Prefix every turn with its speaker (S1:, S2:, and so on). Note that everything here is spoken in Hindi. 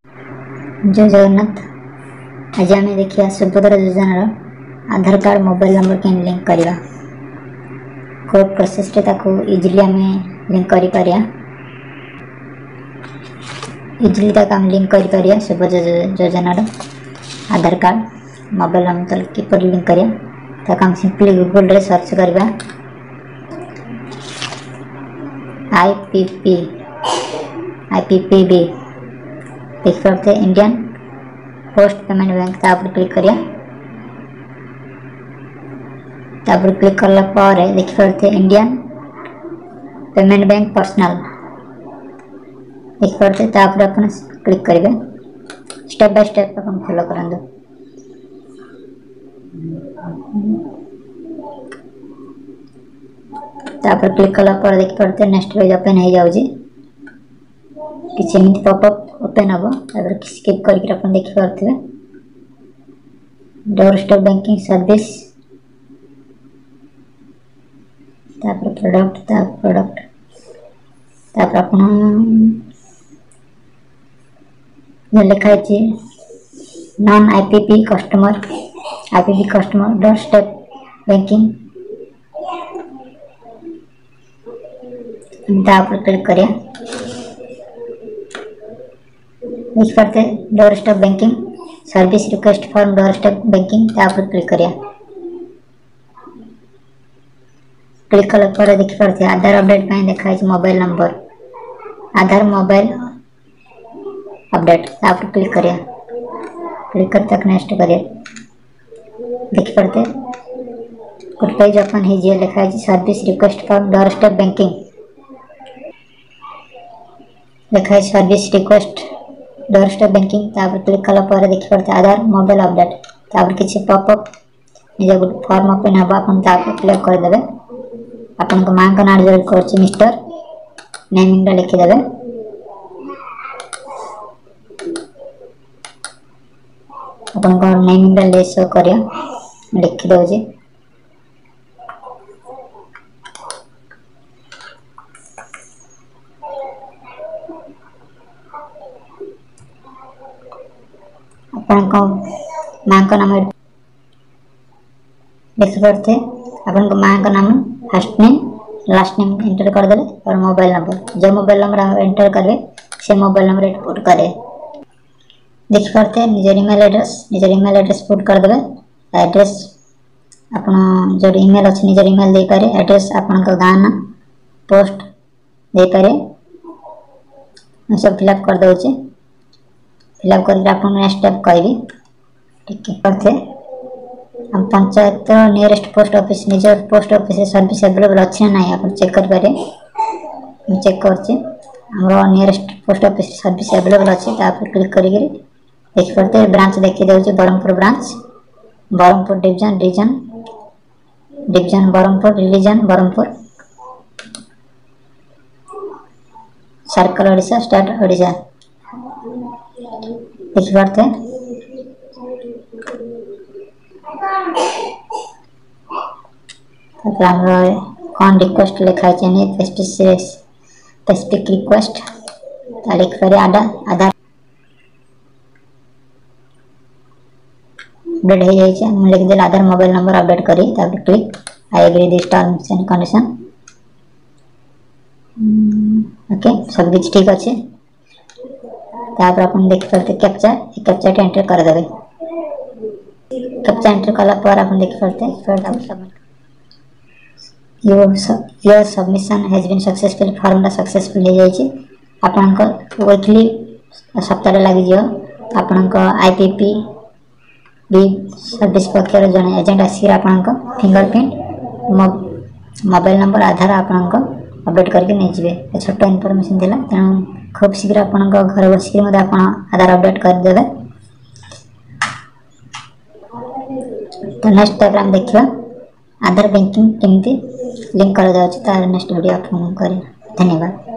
S1: जय जगन्नाथ। आज आम देखिए सुभद्रा योजनार आधार कार्ड मोबाइल नंबर के लिंक करवा कोड प्रोसेस इजिली आम लिंक कर इजिली आम लिंक कर सुभद्रा योजनार आधार कार्ड मोबाइल नंबर किपर लिंक करा सिंपली गूगल रे सर्च करवा IPPB देख पाते इंडियन पोस्ट पेमेंट बैंक तापर क्लिक करिया तापर क्लिक करला पर देख पाते इंडियन पेमेंट बैंक पर्सनल देख पाते तापर अपन क्लिक करेंगे स्टेप बाय स्टेप अपन फॉलो करंदो तापर क्लिक करला पर देख पाते नेक्स्ट पेज ओपन हो जाउजी किसी एमती पॉपअप ओपन हम तापर स्किप करके अपन देख पारे डोर स्टेप बैंकिंग सर्विस तापर प्रोडक्ट तापर अपन लिखा है non IPP customer door step banking तापर क्लिक करिया देख पाते door step banking service request form door step banking तापर क्लिक करिया क्लिक कला पर देख पाते आधार अपडेट ପାଇଁ देखा है मोबाइल नंबर आधार मोबाइल अपडेट तापर क्लिक करिया क्लिक कर तक नेक्स्ट करिया देख पाते गुड पेज ओपन है जे लिखा है service request form door step banking लिखा है service request door step banking तापर क्लिक कला पर देख पाते आधार मोबाइल अपडेट तापर किसी पॉपअप निजे गुड फॉर्म ओपन हबा अपन तापर क्लिक कर देबे अपन को मां का नाम जरूर करछि मिस्टर नेमिंग रे लिखि देबे अपन को नेमिंग रे ले शो करिया लिखि दो जी अपन को मां का नाम लिख पाते अपन को मां का नाम first name last name enter कर दे और मोबाइल नंबर जो मोबाइल नंबर आप एंटर करें से मोबाइल नंबर पुट करें देख पाते निजर ईमेल एड्रेस पुट कर दे एड्रेस अपन जो ईमेल अच्छे निजर ईमेल दे पारे एड्रेस अपन को गाँव ना पोस्ट दे पारे सब फिलअप कर दे फिलअप करके आप नेक्स्ट स्टेप कहबी ठीक है करते हम पंचायत नियरेस्ट पोस्ट ऑफिस निजर पोस्ट ऑफिस सर्विस अवेलेबल अच्छे ना आप चेक कर पारे मैं चेक करछे हमरो nearest post office service available अच्छे तापर क्लिक करिके देख पाते ब्रांच देखि देउचे Berhampur branch Berhampur division Berhampur region Berhampur circle Odisha state Odisha देख पाते कौन रिक्वेस्ट लिखा है स्पेसिफिक रिक्वेस्ट लिख कर आधार अपडेट हो जाए लिख दे आधार मोबाइल नंबर अपडेट करी click I agree this terms and condition okay सब कुछ ठीक अच्छे तापर अपन देख पाते कैप्चा एंटर कर देबे कैप्चा एंटर कला पर अपन देख पाते submit your submission has been successful form successful हो जाए आपन को वीकली सप्ताह लगी जो आपन को IPP भी सर्विस पक्षर जन एजेंट आसी आपन को फिंगरप्रिंट मोबाइल नंबर आधार आपन को अपडेट करके नहीं जाए छोट इनफॉरमेशन दिला तेणु खूब शीघ्र आपन को घर बसिक आधार अपडेट कर देबे तो नेक्स्ट स्टेप हम देखिबा आधार बैंकिंग केमती लिंक कर जाउछ तार नेक्स्ट वीडियो अपलोड करें धन्यवाद।